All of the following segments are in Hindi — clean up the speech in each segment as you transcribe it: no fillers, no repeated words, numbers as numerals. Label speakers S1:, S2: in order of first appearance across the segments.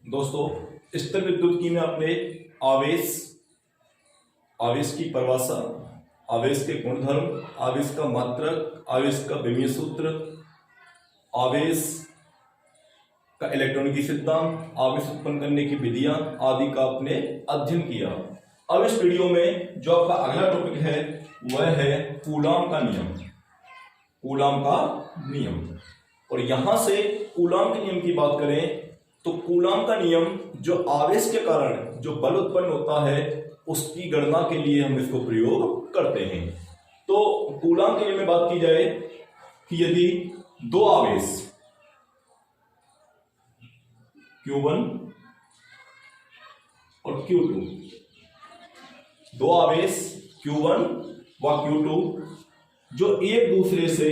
S1: दोस्तों, स्थिर विद्युत में अपने आवेश की परिभाषा, आवेश के गुणधर्म, आवेश का मात्रक, आवेश का विमीय सूत्र, आवेश का इलेक्ट्रॉनिकी सिद्धांत, आवेश उत्पन्न करने की विधियां आदि का आपने अध्ययन किया। अब इस वीडियो में जो आपका अगला टॉपिक है वह है कूलॉम का नियम। कूलॉम का नियम, और यहां से कूलॉम के नियम की बात करें तो कूलॉम का नियम जो आवेश के कारण जो बल उत्पन्न होता है उसकी गणना के लिए हम इसको प्रयोग करते हैं। तो कूलॉम के नियम में बात की जाए कि यदि दो आवेश Q1 और Q2, दो आवेश Q1 व Q2 जो एक दूसरे से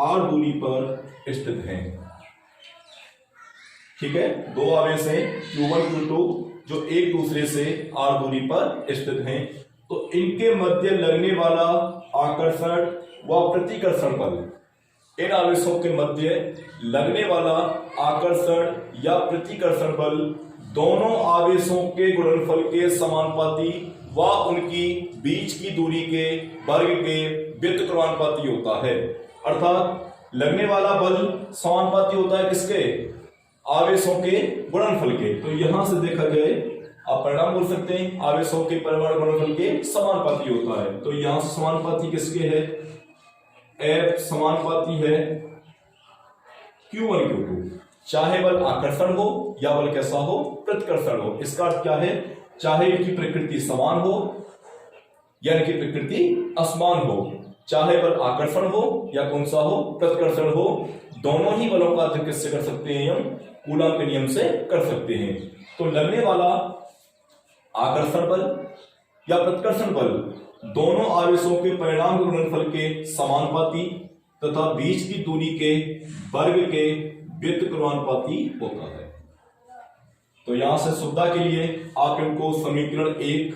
S1: r दूरी पर स्थित हैं, ठीक है, दो आवेश हैं Q1 Q2 जो एक दूसरे से r दूरी पर स्थित हैं, तो इनके मध्य लगने वाला आकर्षण व प्रतिकर्षण बल, इन आवेशों के मध्य लगने वाला आकर्षण या प्रतिकर्षण बल दोनों आवेशों के गुणनफल के समानुपाती व उनकी बीच की दूरी के वर्ग के व्युत्क्रमानुपाती होता है। अर्थात लगने वाला बल समानुपाती होता है किसके? आवेशों के गुणनफल के। तो यहां से देखा जाए आप परिणाम बोल सकते हैं आवेशों के परमाणु गुणनफल के समानुपाती होता है। तो यहां से समानुपाती किसके है? F समानुपाती है Q1 Q2, चाहे बल आकर्षण हो या बल कैसा हो, प्रतिकर्षण हो। इसका अर्थ क्या है? चाहे इनकी प्रकृति समान हो या इनकी प्रकृति असमान हो, चाहे बल आकर्षण हो या कौन सा हो, प्रतिकर्षण हो, दोनों ही बलों का अध्ययन किससे कर सकते हैं? हम कूलॉम के नियम से कर सकते हैं। तो लगने वाला आकर्षण बल या प्रतिकर्षण बल दोनों आवेशों के परिणाम के गुणनफल के समानुपाती तथा बीच की दूरी के वर्ग के व्युत्क्रमानुपाती होता है। तो यहां से सुविधा के लिए आप इनको समीकरण 1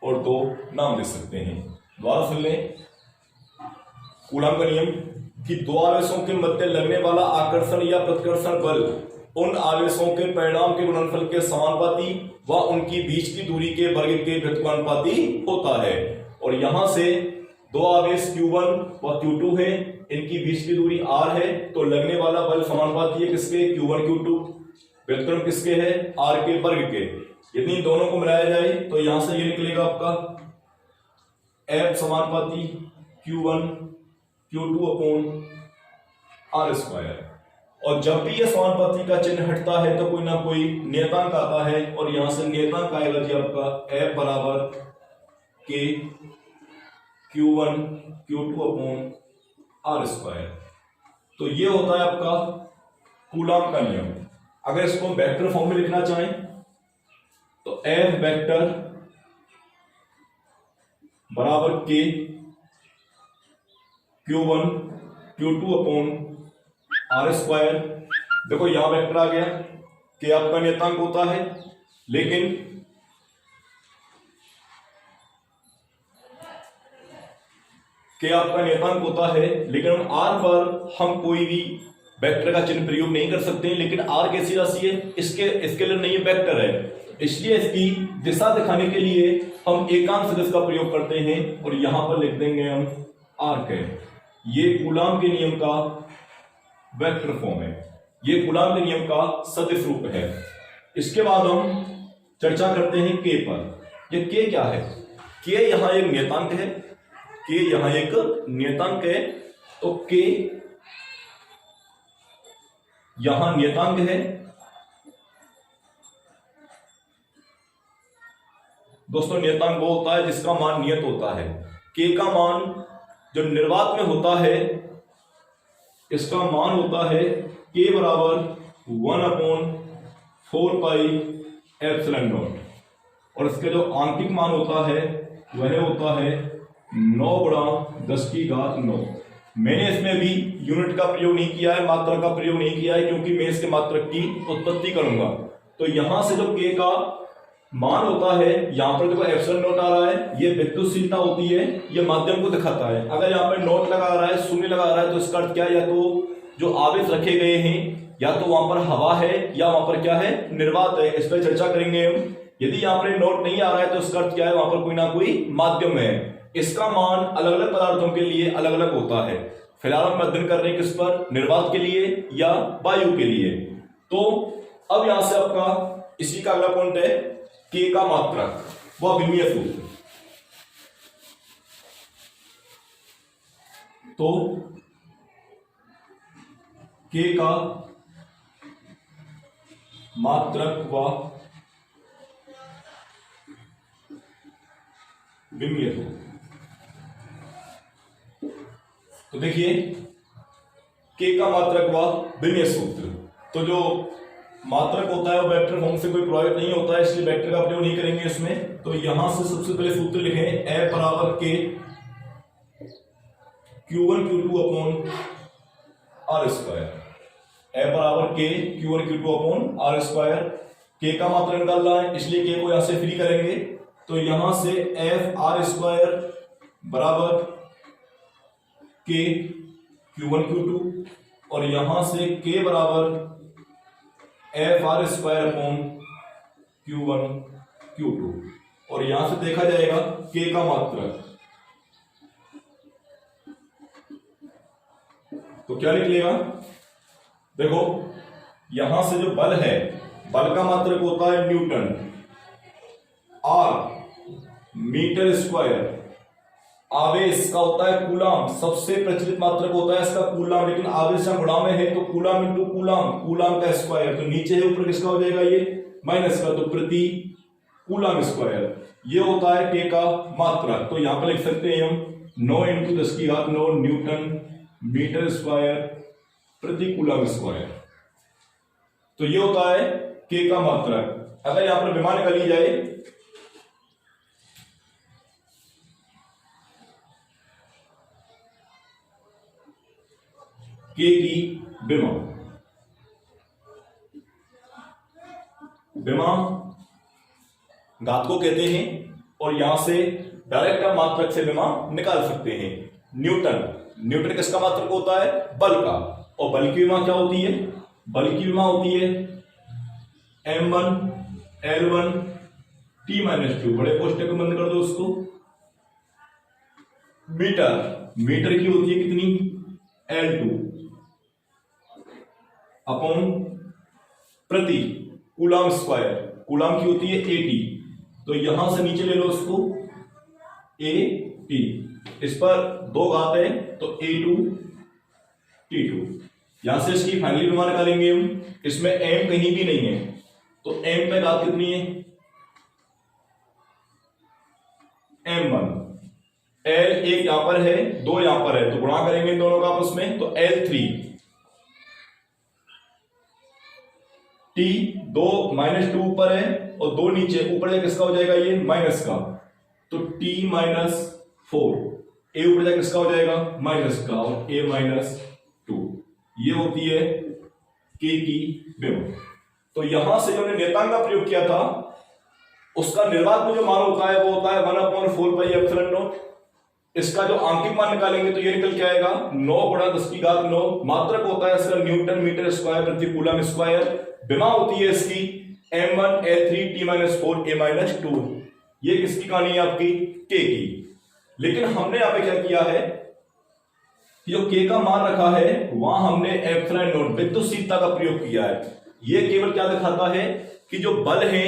S1: और 2 नाम दे सकते हैं। दोबारा सुन लें, कूलॉम का नियम कि दो आवेशों के मध्य लगने वाला आकर्षण या प्रतिकर्षण बल उन आवेशों के परिणाम के गुणनफल के समानुपाती व उनकी बीच की दूरी के वर्ग के व्युत्क्रमानुपाती होता है। और यहां से दो आवेश Q1 व Q2 है, इनकी बीच की दूरी r है, तो लगने वाला बल समानुपाती है किसके? Q1 Q2। व्युत्क्रम किसके है? r के वर्ग के। यदि दोनों को मिलाया जाए तो यहां से ये निकलेगा आपका F समानुपाती Q1 Q2 upon r square. और जब भी ये समानुपाती का चिन्ह हटता है तो कोई ना कोई नियतांक आता है, और यहां से नियतांक आएगा जी आपका F बराबर K Q1 Q2 upon r square. तो ये होता है आपका कूलॉम का नियम। अगर इसको हम वेक्टर फॉर्म में लिखना चाहें तो F वेक्टर बराबर K Q1 Q2 upon r square. देखो यहां वेक्टर आ गया, K आपका नियतांक होता है, लेकिन K आपका नियतांक होता है, लेकिन हम R पर हम कोई भी वेक्टर का चिन्ह प्रयोग नहीं कर सकते हैं। लेकिन R कैसी राशि है? इसके स्केलर नहीं है, वेक्टर है, इसलिए इसकी दिशा दिखाने के लिए हम एकांक सदिश का प्रयोग करते हैं, और यहां पर लिख देंगे हम R के। ये कूलॉम के नियम का वेक्टर फॉर्म है, ये कूलॉम के नियम का सदिश रूप है। इसके बाद हम चर्चा करते हैं K पर। ये K क्या है? K यहां एक नियतांक है, K यहां एक नियतांक है, तो K यहां नियतांक है। दोस्तों, नियतांक वो होता है जिसका मान नियत होता है। K का मान जो निर्वात में होता है इसका मान होता है K बराबर 1/4 पाई एप्सिलॉन नॉट, और इसके जो आंतरिक मान होता है वह होता है 9×10⁹। मैंने इसमें भी यूनिट का प्रयोग नहीं किया है, मात्रा का प्रयोग नहीं किया है, क्योंकि मैं इसके मात्रक की उत्पत्ति करूंगा। तो यहां से जो K का मान होता है, यहां पर देखो एप्सिलॉन नॉट आ रहा है, ये विद्युतशीलता होती है, ये माध्यम को दिखाता है। अगर यहां पर नॉट लगा रहा है, शून्य लगा रहा है, तो इसका अर्थ क्या है? या तो जो आवेश रखे गए हैं या तो वहां पर हवा है या वहां पर क्या है, निर्वात है। इस पर चर्चा करेंगे हम। यदि यहाँ पर नोट नहीं आ रहा है तो इसका अर्थ क्या है, वहां पर कोई ना कोई माध्यम है। इसका मान अलग अलग पदार्थों के लिए अलग अलग होता है। फिलहाल हम अध्ययन कर रहे हैं किस पर, निर्वात के लिए या वायु के लिए। तो अब यहां से आपका इसी का अगला पॉइंट है के का मात्रक व विमीय सूत्र। तो के का मात्रक व विमीय सूत्र। तो देखिए के का मात्रक व विमीय सूत्र। तो जो मात्रक होता है वो वेक्टर फॉर्म से कोई प्रभावित नहीं होता है, इसलिए वेक्टर का प्रयोग नहीं करेंगे इसमें। तो यहां से सबसे पहले सूत्र लिखें ए बराबर के Q1 Q2 upon are square. ए बराबर के Q1 Q2 upon are square. के का मात्रक निकालना है इसलिए के को यहां से फ्री करेंगे। तो यहां से एफ आर स्क्वायर बराबर के Q1 Q2 और यहां से के बराबर F R square upon Q1 Q2 और यहां से देखा जाएगा के का मात्रक। तो क्या निकलेगा, देखो यहां से जो बल है, बल का मात्रक होता है न्यूटन, आर मीटर स्क्वायर, आवेश का होता है कूलाम, सबसे प्रचलित मात्रक होता है इसका कूलाम, लेकिन आवेश हम गुणा में है तो कूलाम इंटू कूलाम, कूलाम का स्क्वायर। तो नीचे है ऊपर किसका हो जाएगा ये माइनस का, तो प्रति कूलाम स्क्वायर। ये होता है के का मात्रक। तो यहां पर लिख सकते हैं हम 9 इंटू 10⁹ न्यूटन मीटर स्क्वायर प्रति कूलाम स्क्वायर। तो ये होता है के का मात्रक। अगर यहां पर विमा निकाली जाए के की विमा, विमा घात को कहते हैं और यहां से डायरेक्ट हम मात्रक से विमा निकाल सकते हैं। न्यूटन, न्यूटन किसका मात्रक होता है, बल का। और बल की विमा क्या होती है, बल की विमा होती है m1 L1 T-2, बड़े पोस्टर को बंद कर दो उसको। मीटर, मीटर की होती है कितनी L2 अपॉन प्रति कूलाम स्क्वायर, कूलाम की होती है 80। तो यहां से नीचे ले लो उसको AT, इस पर 2 घात है तो A2 T2। यहां से इसकी फाइनली विमा निकालेंगे हम। इसमें m कहीं भी नहीं है तो m पे घात कितनी है m1। L एक यहां पर है 2 यहां पर है तो गुणा करेंगे इन दोनों का आपस में, तो L3 T 2 -2 ऊपर है और 2 नीचे, ऊपर जाए किसका हो जाएगा ये माइनस का, तो T -4, ए ऊपर जाए किसका हो जाएगा माइनस का और A -2। ये होती है के की विमा। तो यहां से जो हमने नेतांक का प्रयोग किया था उसका निर्वात में जो मान होता है वो होता है 1/4πε0। इसका जो आंकिक मान निकालेंगे तो ये निकल के आएगा 9 × 10⁹। मात्रक होता है इसका न्यूटन मीटर स्क्वायर प्रति कूलम स्क्वायर। विमा होती है इसकी m1 L3 T-4 A-2। ये किसकी कहानी है आपकी, के की। लेकिन हमने यहां पे क्या किया है, जो के का मान रखा है वहां हमने ε0 विद्युतशीलता का प्रयोग किया है। ये केवल क्या दिखाता है कि जो बल है,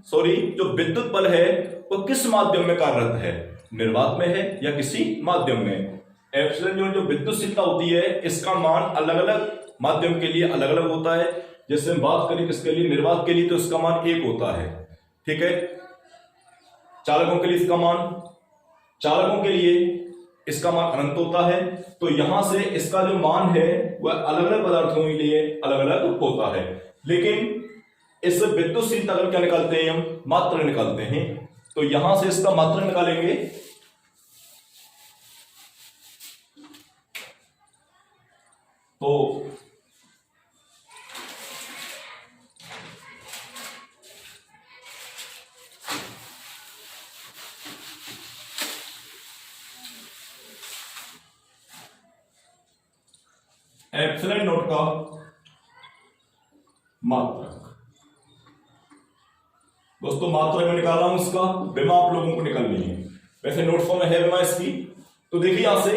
S1: जो विद्युत बल है वो किस माध्यम में कार्यरत है, निर्वात में है या किसी माध्यम में। एप्सिलॉन जो विद्युतशीलता होती है इसका मान अलग अलग माध्यम के लिए अलग अलग होता है। जैसे हम बात करें किसके लिए, निर्वात के लिए, तो इसका मान 1 होता है, ठीक है। चालकों के लिए इसका मान, चालकों के लिए इसका मान अनंत होता है। तो यहां से इसका जो मान है वह अलग अलग पदार्थों के लिए अलग अलग होता है। लेकिन इस विद्युतशीलता का क्या निकालते हैं हम, मात्रक निकालते हैं। तो यहां से इसका मात्रक निकालेंगे तो एप्सिलॉन नॉट का मात्रक। दोस्तों मात्रक में निकाल रहा हूं, इसका विमा आप लोगों को निकालनी है, वैसे नोट फॉर्म में है विमा इसकी। तो देखिए यहां से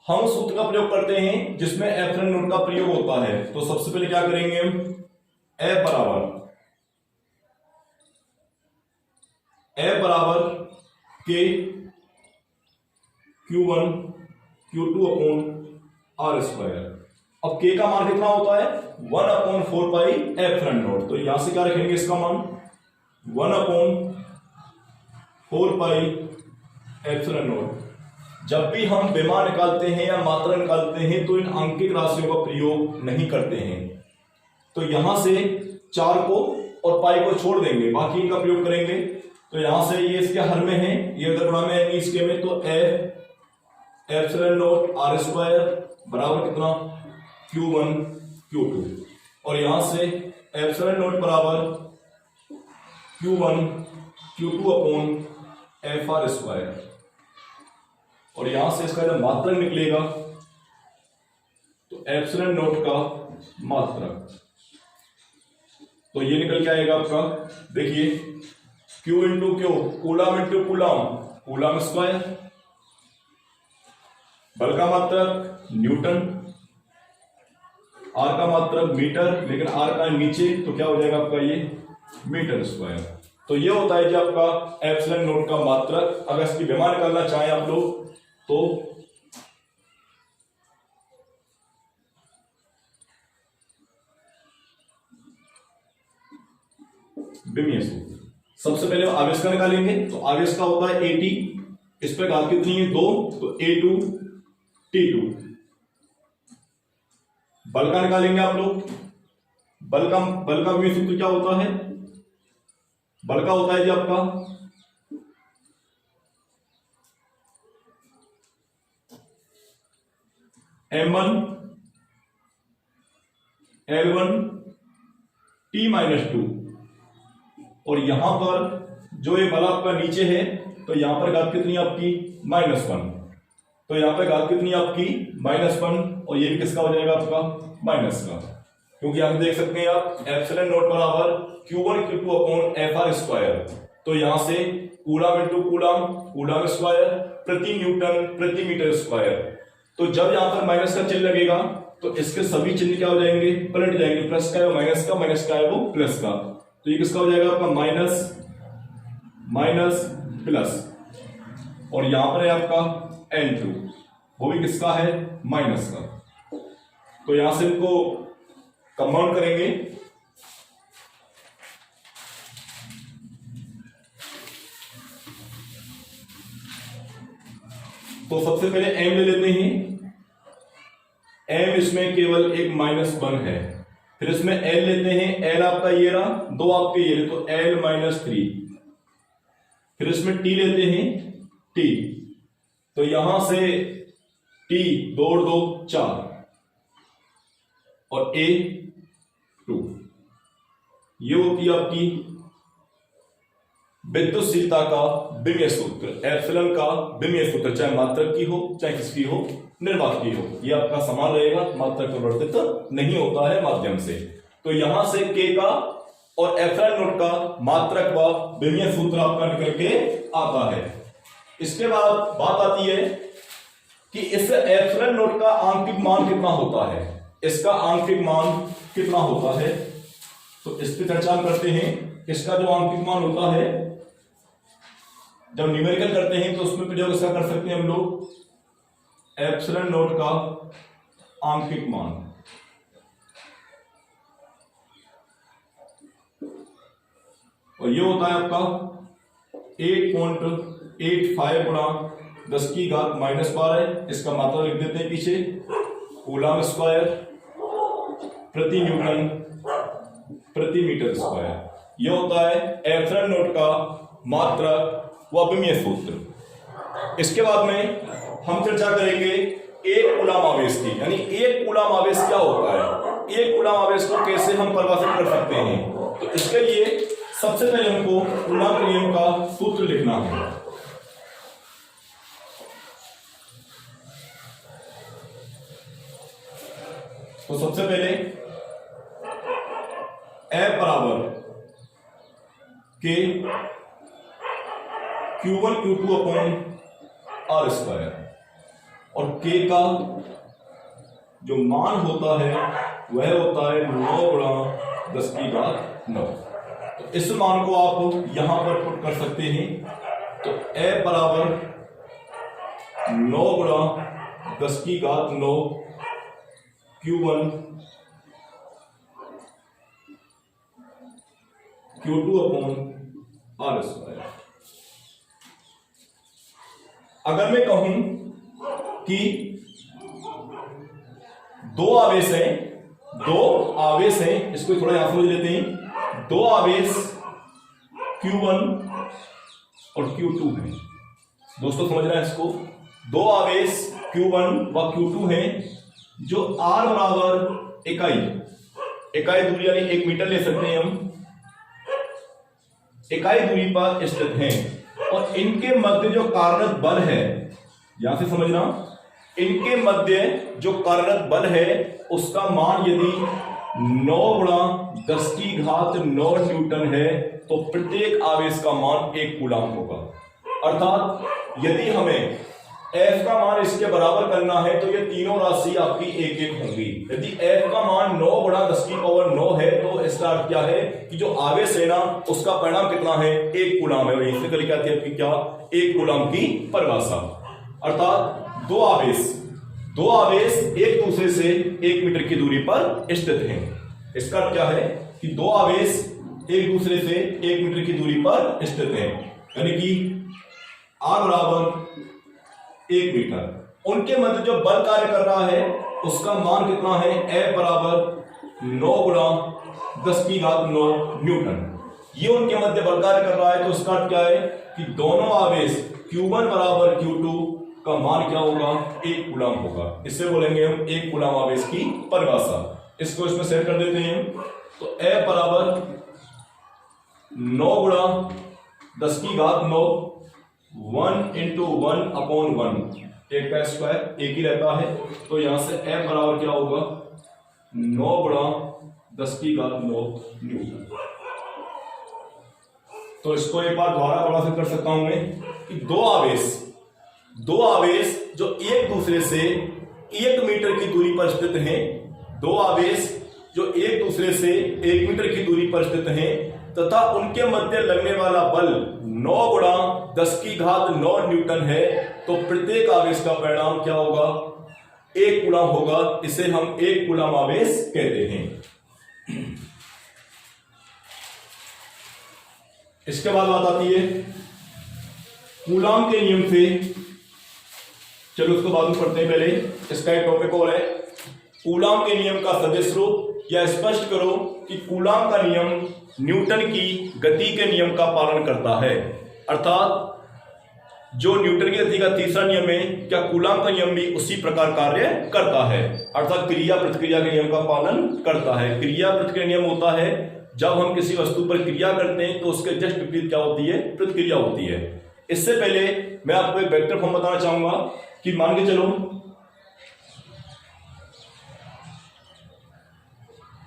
S1: हम सूत्र का प्रयोग करते हैं जिसमें एप्सिलॉन नोट का प्रयोग होता है। तो सबसे पहले क्या करेंगे हम, F बराबर के Q1 Q2 upon R square. अब K का मान कितना होता है, 1 अपॉन 4 पाई एप्सिलॉन नोट। तो यहां से क्या रखेंगे इसका मान 1 अपॉन 4 पाई एप्सिलॉन नोट। जब भी हम विमा निकालते हैं या मात्रा निकालते हैं तो इन अंकित राशियों का प्रयोग नहीं करते हैं। तो यहां से 4 को और पाई को छोड़ देंगे, बाकी इनका प्रयोग करेंगे। तो यहां से ये इसके हर में है, ये उधर गुणा में है इसके में, तो एप्सिलॉन नोट R स्क्वायर बराबर कितना Q1 Q2, और यहां से एप्सिलॉन नोट बराबर Q1 Q2 upon FR square, और यहां से इसका जब मात्रक निकलेगा तो एप्सिलॉन नोट का मात्रक, तो ये निकल के आएगा आपका, देखिए Q into Q, coulomb into coulomb, coulomb square, बल का मात्रक न्यूटन, R का मात्रक मीटर, लेकिन R का नीचे तो क्या हो जाएगा आपका ये मीटर स्क्वायर। तो ये होता है कि आपका एप्सिलॉन नोट का मात्रक। अगर इसकी विमा निकालना चाहें आप लोग तो विमीय सूत्र, सबसे पहले आवेश का निकालेंगे। तो आवेश का होता है 80, इस पर घात कितनी है 2, तो A2 T2। बल का निकालेंगे आप लोग, बल का विमीय सूत्र क्या होता है, बल का होता है जी आपका M1 L1 T-2, और यहां पर जो ये बल आपका नीचे है तो यहां पर घात कितनी आपकी -1, तो यहां पर घात कितनी आपकी -1, और ये भी किसका हो जाएगा आपका माइनस का, क्योंकि आप देख सकते हैं आप एप्सिलॉन नोट बराबर Q1 Q2 upon FR square. तो यहां से coulomb into coulomb, coulomb square प्रति न्यूटन प्रति मीटर स्क्वायर। तो जब यहां पर माइनस का चिन्ह लगेगा तो इसके सभी चिन्ह क्या हो जाएंगे, पलट जाएंगे, प्लस का है वो माइनस का, माइनस का है वो प्लस का। तो ये किसका हो जाएगा आपका माइनस माइनस प्लस, और यहां पर है आपका N2, वो भी किसका है माइनस का। तो यहां से इनको कंपाउंड करेंगे, तो सबसे पहले m ले लेते हैं, m इसमें केवल एक -1 है। फिर इसमें l लेते हैं, l आपका ये रहा, 2 आपके ये रहे, तो l -3। फिर इसमें t लेते हैं, t, तो यहां से t 2 और 2 4, और A2। ये होती है आपकी विद्युतशीलता का विमीय सूत्र, एप्सिलॉन का विमीय सूत्र, चाहे मात्रक की हो चाहे किसकी हो, निर्वात की हो, ये आपका समान रहेगा, मात्रक परिवर्तित नहीं होता है माध्यम से। तो यहां से K का और एप्सिलॉन नोट का मात्रक व विमीय सूत्र आपका निकल के आता है। इसके बाद बात आती है कि इस एप्सिलॉन नोट का आंशिक मान कितना होता है, इसका आंशिक मान कितना होता है, तो इस पर चर्चा करते हैं। इसका जो आंशिक मान होता है, जब न्यूमेरिकल करते हैं तो उसमें प्रयोग इसका कर सकते हैं हम लोग, एप्सिलॉन नोट का आंशिक मान, और ये होता है आपका 8.85 गुणा 10 की घात -12। इसका मात्रा लिख देते हैं पीछे, कूलम स्क्वायर प्रति न्यूटन प्रति मीटर स्क्वायर। यह होता है एप्सिलॉन नोट का मात्रक व विमीय सूत्र। इसके बाद में हम चर्चा करेंगे एक कूलम आवेश की, यानी एक कूलम आवेश क्या होता है, एक कूलम आवेश को कैसे हम परिभाषित कर सकते हैं। तो इसके लिए सबसे पहले हमको कूलम के नियम का सूत्र लिखना है। तो सबसे पहले F बराबर K Q1 Q2 upon R square, और K का जो मान होता है वह होता है 9 गुणा 10 की घात 9। तो इस मान को आप यहां पर पुट कर सकते हैं। तो F बराबर 9 गुणा 10 की घात 9 Q1 Q2 upon R square. अगर मैं कहूं कि दो आवेश हैं, इसको थोड़ा यहां समझ लेते हैं। दो आवेश Q1 और Q2 हैं। दोस्तों समझ रहे हैं इसको? दो आवेश Q1 व Q2 हैं जो R बराबर इकाई दूरी यानी 1 मीटर ले सकते हैं हम, इकाई दूरी पर स्थित हैं, और इनके मध्य जो कार्यरत बल है, यहां से समझना, इनके मध्य जो कार्यरत बल है उसका मान यदि 9 गुणा 10 की घात 9 न्यूटन है तो प्रत्येक आवेश का मान 1 कूलम होगा। अर्थात यदि हमें F का मान इसके बराबर करना है तो ये तीनों राशि आपकी 1-1 होंगी। यदि F का मान 9 गुणा 10 की पावर 9 है तो इसका अर्थ क्या है कि जो आवेश है ना उसका परिणाम कितना है, 1 कूलम है। इससे कल क्या थी आपकी, क्या 1 कूलम की परिभाषा। अर्थात दो आवेश एक दूसरे से 1 मीटर की दूरी पर स्थित हैं। इसका अर्थ क्या है कि दो आवेश एक दूसरे से 1 मीटर की दूरी पर स्थित हैं, यानी कि R बराबर 1 मीटर। उनके मध्य जो बल कार्य कर रहा है उसका मान कितना है, F बराबर 9 गुणा 10 की घात 9 न्यूटन। ये उनके मध्य बल कार्य कर रहा है, तो इसका अर्थ क्या है कि दोनों आवेश Q1 बराबर Q2 का मान क्या होगा, 1 कूलम होगा। इससे बोलेंगे हम 1 कूलम आवेश की परिभाषा। इसको इसमें सेट कर देते हैं। तो F बराबर 9 गुणा 10 की घात 9 1 इंटू 1 अपॉन 1, 1 का स्क्वायर 1 ही रहता है। तो यहां से F बराबर क्या होगा, 9 गुणा 10 की घात 9 न्यूटन। तो इसको एक बार दोबारा परिभाषित कर सकता हूं मैं कि दो आवेश जो एक दूसरे से 1 मीटर की दूरी पर स्थित हैं, दो आवेश जो एक दूसरे से 1 मीटर की दूरी पर स्थित हैं तथा उनके मध्य लगने वाला बल 9 गुणा 10 की घात 9 न्यूटन है, तो प्रत्येक आवेश का परिणाम क्या होगा, 1 कूलम होगा। इसे हम 1 कूलम आवेश कहते हैं। इसके बाद बात आती है कूलम के नियम से। चलो उसको बाद में पढ़ते हैं, पहले इसका एक टॉपिक और है कूलम के नियम का सदिश रूप, या स्पष्ट करो कि कूलम का नियम न्यूटन की गति के नियम का पालन करता है। अर्थात जो न्यूटन की गति का तीसरा नियम है, क्या कूलम का नियम भी उसी प्रकार कार्य करता है। अर्थात क्रिया प्रतिक्रिया के नियम का पालन करता है। क्रिया प्रतिक्रिया नियम होता है जब हम किसी वस्तु पर क्रिया करते हैं तो उसके जस्ट विपरीत क्या होती है, प्रतिक्रिया होती है। इससे पहले मैं आपको एक वेक्टर फॉर्म बताना चाहूंगा कि मान के चलो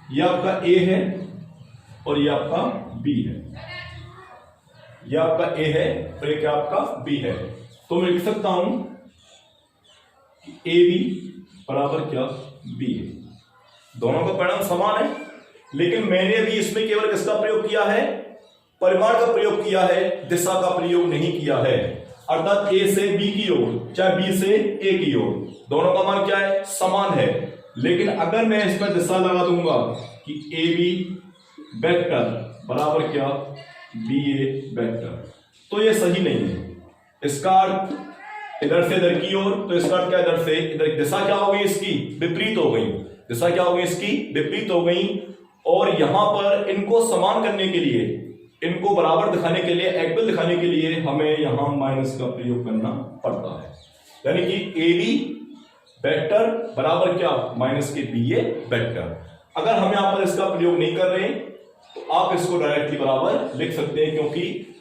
S1: ये आपका A है और ये आपका B है, ये आपका A है और ये क्या आपका B है। तो मैं लिख सकता हूं कि AB बराबर क्या, B है। दोनों का परिणाम समान है, लेकिन मैंने भी इसमें केवल किसका प्रयोग किया है, परिमाण का प्रयोग किया है, दिशा का प्रयोग नहीं किया है। अर्थात A से B की ओर चाहे B से A की ओर, दोनों का मान क्या है, समान है। लेकिन अगर मैं इस पर दिशा लगा दूंगा कि AB वेक्टर बराबर क्या, BA वेक्टर, तो ये सही नहीं है। इसका अर्थ इधर से इधर की ओर, तो इसका अर्थ क्या, इधर से इधर, दिशा क्या हो गई इसकी, विपरीत हो गई। दिशा क्या हो गई इसकी, विपरीत हो गई। और यहां पर इनको समान करने के लिए, इनको बराबर दिखाने के लिए, इक्वल दिखाने के लिए हमें यहां माइनस का प्रयोग करना पड़ता है। यानी कि AB वेक्टर बराबर क्या, माइनस के BA वेक्टर। अगर हम यहां पर इसका प्रयोग नहीं कर रहे तो आप इसको डायरेक्टली बराबर लिख सकते हैं, क्योंकि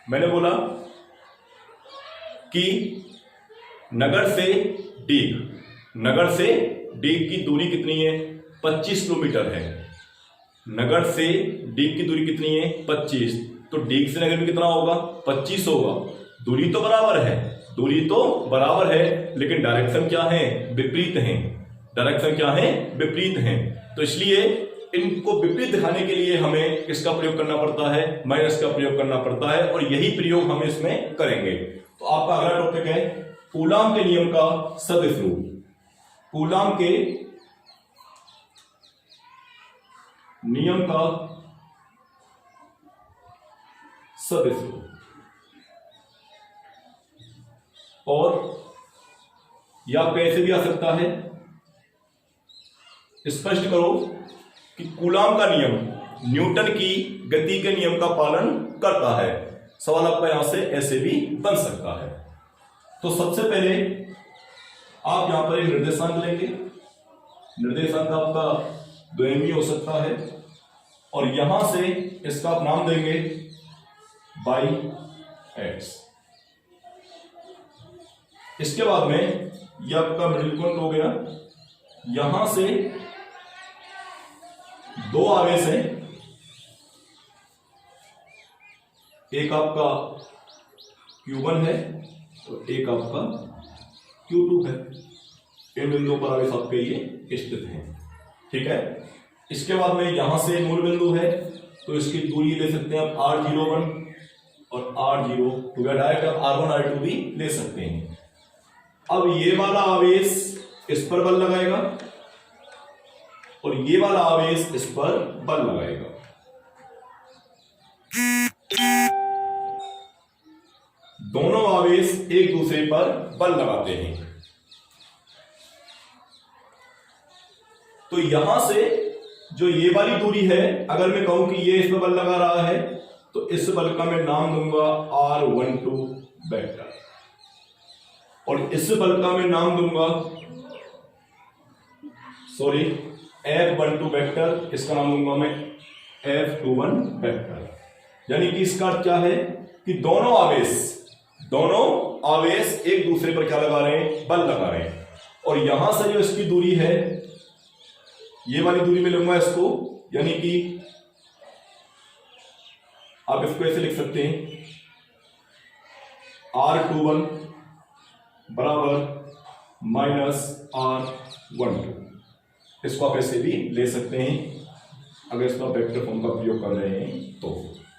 S1: मैंने बोला कि नगर से डीग की दूरी कितनी है, 25 किलोमीटर है। नगर से डी की दूरी कितनी है 25, तो डी से नगर में कितना होगा 25 होगा। दूरी तो बराबर है, दूरी तो बराबर है, लेकिन डायरेक्शन क्या है विपरीत है, डायरेक्शन क्या है विपरीत है। तो इसलिए इनको विपरीत दिखाने के लिए हमें किसका प्रयोग करना पड़ता है, माइनस का प्रयोग करना पड़ता है, और यही प्रयोग हम इसमें करेंगे। तो आपका अगला टॉपिक है कूलाम के नियम का सदिश रूप। कूलाम के नियम का सदिश रूप, और या कैसे भी आ सकता है, स्पष्ट करो कि कूलाम का नियम न्यूटन की गति के नियम का पालन करता है। सवाल आपका यहां से ऐसे भी बन सकता है। तो सबसे पहले आप यहां पर एक निर्देशांक लेंगे, निर्देशांक आपका द्विमीय हो सकता है, और यहां से इसका आप नाम देंगे बाई एक्स। इसके बाद में यह आपका मिडिल पॉइंट हो गया, यहां से दो आवेश हैं, एक आपका Q1 है और एक आपका Q2 है। इन बिंदुओं पर आवेश आपके ये स्थित हैं, ठीक है। इसके बाद में यहां से मूल बिंदु है, तो इसकी दूरी ले सकते हैं आप R01 और R02, या डायरेक्ट आप R1 R2 भी ले सकते हैं। अब ये वाला आवेश इस पर बल लगाएगा और ये वाला आवेश इस पर बल लगाएगा। दोनों आवेश एक दूसरे पर बल लगाते हैं। तो यहां से जो ये वाली दूरी है, अगर मैं कहूं कि ये इस पर बल लगा रहा है, तो इस बल का मैं नाम दूंगा R12 वेक्टर, और इस बल का मैं नाम दूंगा F12 वेक्टर, इसका नाम दूंगा मैं F21 वेक्टर। यानी कि इसका अर्थ क्या है कि दोनों आवेश एक दूसरे पर क्या लगा रहे हैं, बल लगा रहे हैं। और यहां से जो इसकी दूरी है, ये वाली दूरी में लूंगा इसको, यानी कि आप इसको ऐसे लिख सकते हैं R21 बराबर माइनस R12। इसको आप ऐसे भी ले सकते हैं अगर इसका वेक्टर फॉर्म का प्रयोग कर रहे हैं तो,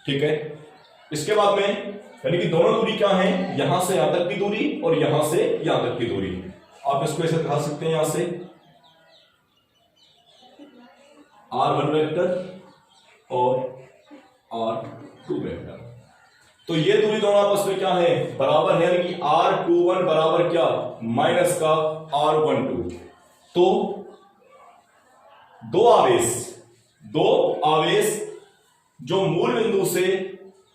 S1: ठीक है। इसके बाद में यानी कि दोनों दूरी क्या है, यहां से यहां तक की दूरी और यहां से यहां तक की दूरी। आप इसको ऐसे दिखा सकते हैं, यहां से R1 वेक्टर और R2 वेक्टर। तो ये दूरी दोनों आपस में क्या है, बराबर है, यानी कि R21 बराबर क्या, माइनस का R12। तो दो आवेश जो मूल बिंदु से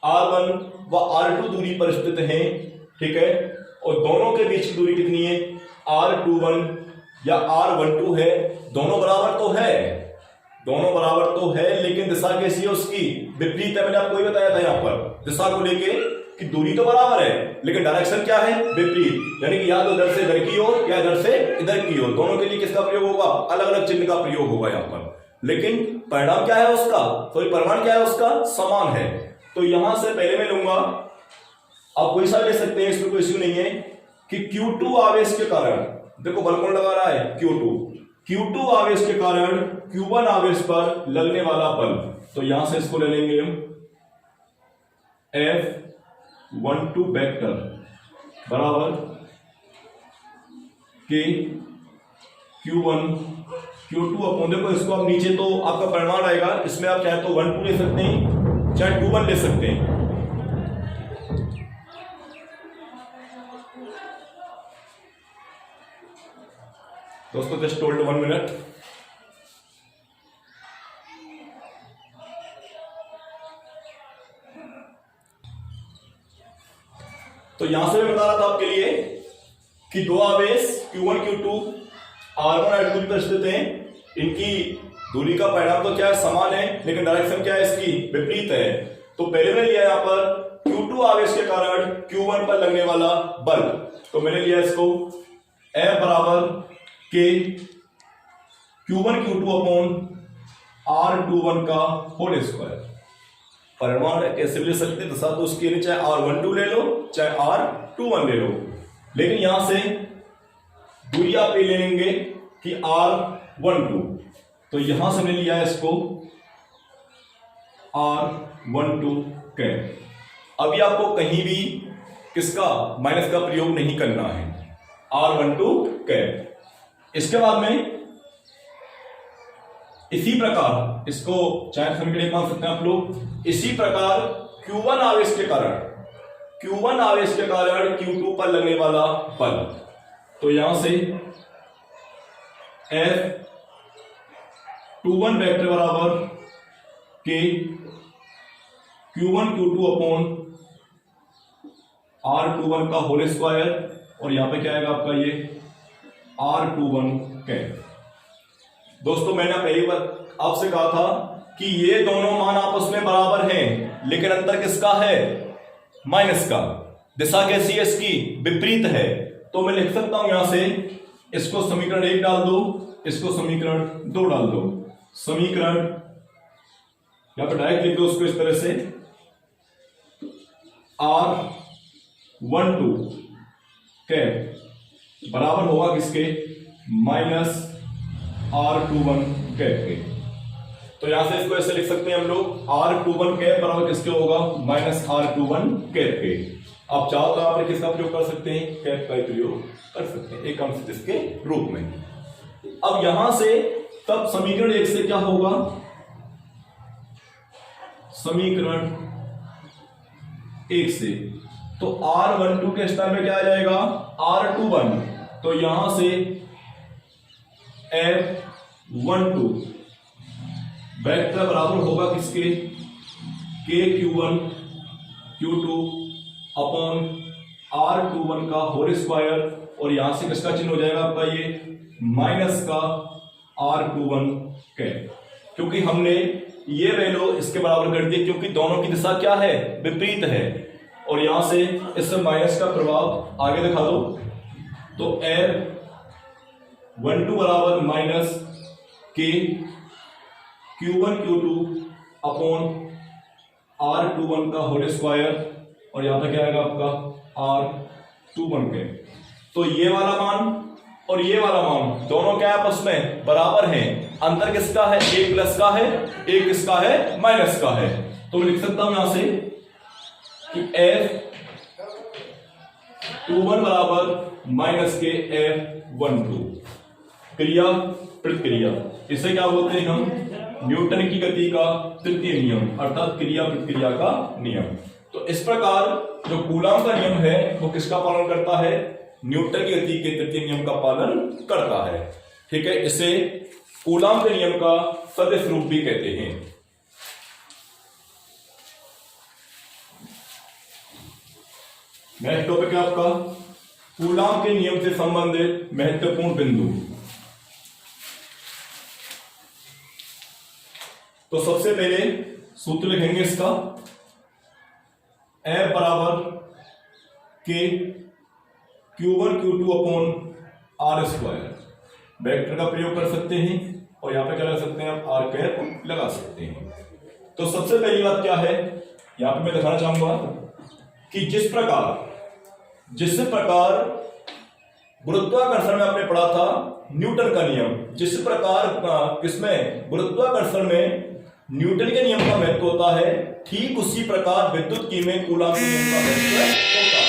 S1: R1 व R2 दूरी पर स्थित हैं, ठीक है, और दोनों के बीच की दूरी कितनी है, R21 या R12 है। दोनों बराबर तो है, लेकिन दिशा कैसी है उसकी, विपरीत है। मैंने आपको ही बताया था यहां पर दिशा को लेके कि दूरी तो बराबर है, लेकिन डायरेक्शन क्या है, विपरीत। यानी कि या तो इधर से इधर की ओर या इधर से इधर की ओर, दोनों के लिए किसका प्रयोग होगा, अलग अलग चिन्ह का प्रयोग होगा यहां पर, लेकिन परिणाम क्या है उसका, परिमाण क्या है उसका, समान है। तो यहां से पहले मैं लूंगा, आप कोई सा ले सकते हैं, इसमें कोई इश्यू नहीं है, कि Q2 आवेश के कारण, देखो बल कौन लगा रहा है, Q2 आवेश के कारण Q1 आवेश पर लगने वाला बल। तो यहां से इसको ले लेंगे हम F12 वेक्टर बराबर के Q2 अपॉन, देखो इसको आप नीचे तो आपका परिमाण आएगा, इसमें आप चाहे तो 12 ले सकते हैं, चाहे 21 ले सकते हैं। दोस्तों जस्ट होल्ड 1 मिनट। तो यहां से मैं बता रहा था आपके लिए कि दो आवेश Q1 Q2 R1 R2 पर स्थित हैं, इनकी दूरी का परिणाम तो क्या है, समान है, लेकिन डायरेक्शन क्या है इसकी, विपरीत है। तो पहले मैंने लिया यहां पर Q2 आवेश के कारण Q1 पर लगने वाला बल, तो मैंने लिया इसको F बराबर के Q1 Q2 अपॉन r21 का होल स्क्वायर। परिमाण कैसे भी ले सकते हैं दशा, तो उसके लिए चाहे r12 ले लो चाहे r21 ले लो, लेकिन यहां से दूरी आप ले लेंगे कि r12, तो यहां से हमने लिया है इसको r12 कैप। अभी आपको कहीं भी किसका माइनस का प्रयोग नहीं करना है, r12 कैप। इसके बाद में इसी प्रकार इसको चाहे समीकरण मान सकते हैं आप लोग, इसी प्रकार Q1 आवेश के कारण Q2 पर लगने वाला बल, तो यहां से F21 वेक्टर बराबर के Q1 Q2 अपॉन R21 का होल स्क्वायर, और यहां पे क्या आएगा आपका ये R21 कैप। दोस्तों मैंने पहली बार आपसे कहा था कि ये दोनों मान आपस में बराबर हैं, लेकिन अंतर किसका है, माइनस का। दिशा कैसी है इसकी, विपरीत है। तो मैं लिख सकता हूं यहां से, इसको समीकरण 1 डाल दो, इसको समीकरण 2 डाल दो। समीकरण यहां पर डायरेक्ट लिख दो उसको इस तरह से, R12 कैप बराबर होगा किसके, माइनस R21 कैप के। तो यहां से इसको ऐसे लिख सकते हैं हम लोग, R21 कैप बराबर किसके होगा, माइनस R21 कैप के। आप चाहो तो आप किसका प्रयोग कर सकते हैं, कैप का प्रयोग कर सकते हैं एक अंश इसके रूप में। अब यहां से तब समीकरण 1 से क्या होगा, समीकरण 1 से तो R12 के स्थान में क्या आ जाएगा, R21, तो यहां से F12 वेक्टर बराबर होगा किसके, KQ1 Q2 अपॉन R21 का होल स्क्वायर, और यहां से किसका चिन्ह हो जाएगा आपका ये माइनस का R21 कैप, क्योंकि हमने ये वैल्यू इसके बराबर कर दी क्योंकि दोनों की दिशा क्या है, विपरीत है। और यहां से इससे माइनस का प्रभाव आगे दिखा दो, तो F12 बराबर माइनस के Q1 Q2 अपॉन R21 का होल स्क्वायर, और यहां पर क्या आएगा आपका R21 के। तो ये वाला मान और ये वाला मान दोनों क्या आपस में बराबर हैं, अंतर किसका है, एक प्लस का है, एक किसका है, माइनस का है। तो मैं लिख सकता हूं यहां से कि F21 बराबर माइनस के F12, क्रिया प्रतिक्रिया, इसे क्या बोलते हैं हम, न्यूटन की गति का तृतीय नियम, अर्थात क्रिया प्रतिक्रिया का नियम। तो इस प्रकार जो कूलॉम का नियम है वो किसका पालन करता है, न्यूटन की गति के तृतीय नियम का पालन करता है। ठीक है, इसे कूलॉम के नियम का सदिश रूप भी कहते हैं। नेक्स्ट टॉपिक है आपका कूलॉम के नियम से संबंधित महत्वपूर्ण बिंदु। तो सबसे पहले सूत्र लिखेंगे इसका, F बराबर के Q1 Q2 upon R square, vector का प्रयोग कर सकते हैं और यहां पे क्या लगा सकते हैं आप, R कैप लगा सकते हैं। तो सबसे पहली बात क्या है, यहां पे मैं दिखाना चाहूंगा कि जिस प्रकार गुरुत्वाकर्षण में आपने पढ़ा था न्यूटन का नियम, जिस प्रकार किसमें गुरुत्वाकर्षण में न्यूटन के नियम का महत्व होता है, ठीक उसी प्रकार विद्युत की में कूलॉम के नियम का महत्व होता है।